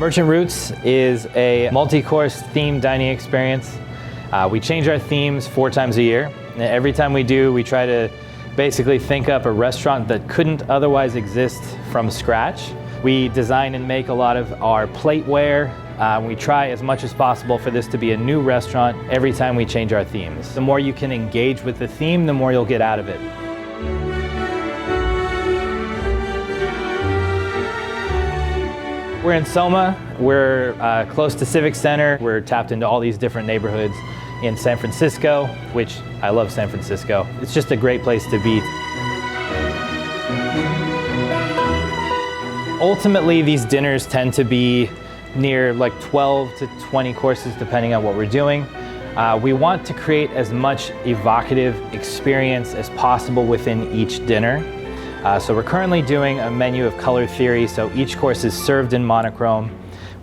Merchant Roots is a multi-course themed dining experience. We change our themes 4 times a year. And every time we do, we try to basically think up a restaurant that couldn't otherwise exist from scratch. We design and make a lot of our plateware. We try as much as possible for this to be a new restaurant every time we change our themes. The more you can engage with the theme, the more you'll get out of it. We're in Soma. We're close to Civic Center. We're tapped into all these different neighborhoods in San Francisco, which I love San Francisco. It's just a great place to be. Ultimately, these dinners tend to be near like 12 to 20 courses depending on what we're doing. We want to create as much evocative experience as possible within each dinner. So we're currently doing a menu of color theory, so each course is served in monochrome.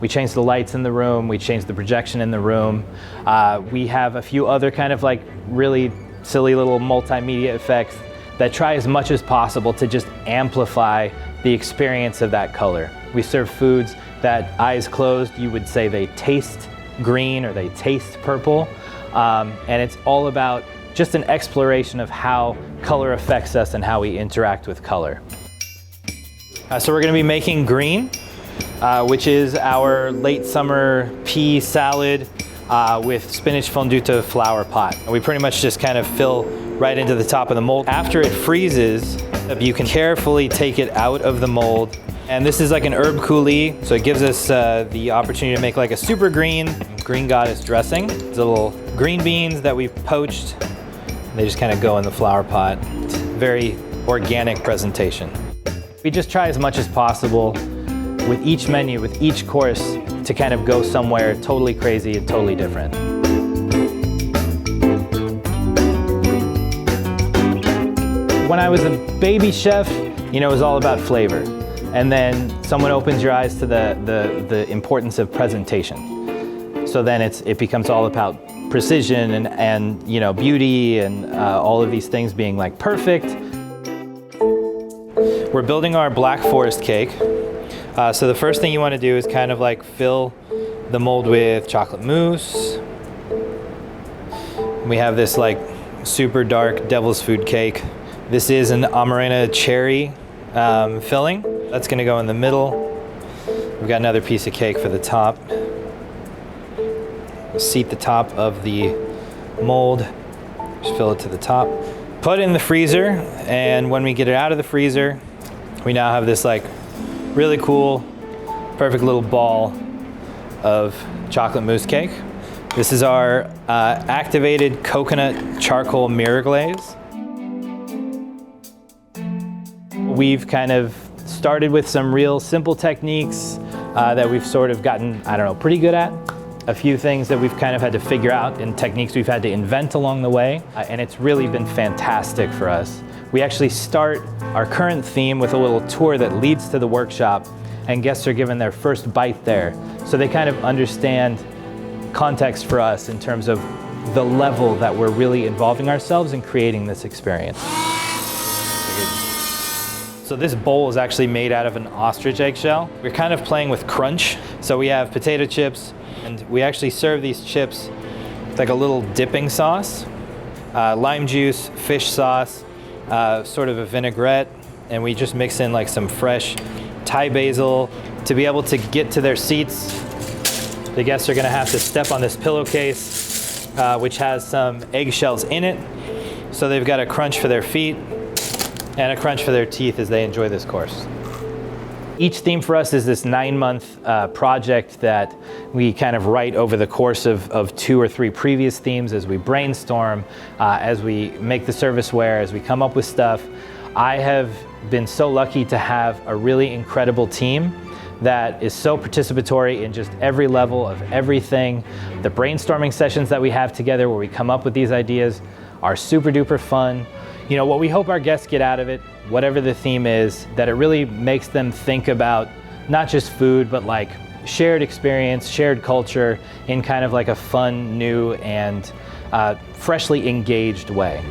We change the lights in the room, we change the projection in the room. We have a few other kind of like really silly little multimedia effects that try as much as possible to just amplify the experience of that color. We serve foods that, eyes closed, you would say they taste green or they taste purple. And it's all about just an exploration of how color affects us and how we interact with color. So we're going to be making green, which is our late summer pea salad with spinach fondue flower pot. We pretty much just kind of fill right into the top of the mold. After it freezes, you can carefully take it out of the mold. And this is like an herb coulis, so it gives us the opportunity to make like a super green goddess dressing. These little green beans that we've poached. They just kind of go in the flower pot. It's a very organic presentation. We just try as much as possible with each menu, with each course, to kind of go somewhere totally crazy and totally different. When I was a baby chef, you know, it was all about flavor. And then someone opens your eyes to the importance of presentation. So then it becomes all about precision and you know, beauty and all of these things being like perfect. We're building our Black Forest cake. So the first thing you want to do is kind of like fill the mold with chocolate mousse. We have this like super dark devil's food cake. This is an Amarena cherry filling. That's going to go in the middle. We've got another piece of cake for the top. Seat the top of the mold, just fill it to the top. Put it in the freezer, and when we get it out of the freezer, we now have this like really cool, perfect little ball of chocolate mousse cake. This is our activated coconut charcoal mirror glaze. We've kind of started with some real simple techniques that we've sort of gotten, I don't know, pretty good at. A few things that we've kind of had to figure out and techniques we've had to invent along the way, and it's really been fantastic for us. We actually start our current theme with a little tour that leads to the workshop, and guests are given their first bite there. So they kind of understand context for us in terms of the level that we're really involving ourselves in creating this experience. So this bowl is actually made out of an ostrich eggshell. We're kind of playing with crunch. So we have potato chips, and we actually serve these chips with like a little dipping sauce, lime juice, fish sauce, sort of a vinaigrette, and we just mix in like some fresh Thai basil. To be able to get to their seats, the guests are gonna have to step on this pillowcase, which has some eggshells in it. So they've got a crunch for their feet and a crunch for their teeth as they enjoy this course. Each theme for us is this 9-month project that we kind of write over the course of 2 or 3 previous themes as we brainstorm, as we make the serviceware, as we come up with stuff. I have been so lucky to have a really incredible team that is so participatory in just every level of everything. The brainstorming sessions that we have together where we come up with these ideas are super duper fun. You know, what we hope our guests get out of it, whatever the theme is, that it really makes them think about not just food, but like shared experience, shared culture in kind of like a fun, new, and freshly engaged way.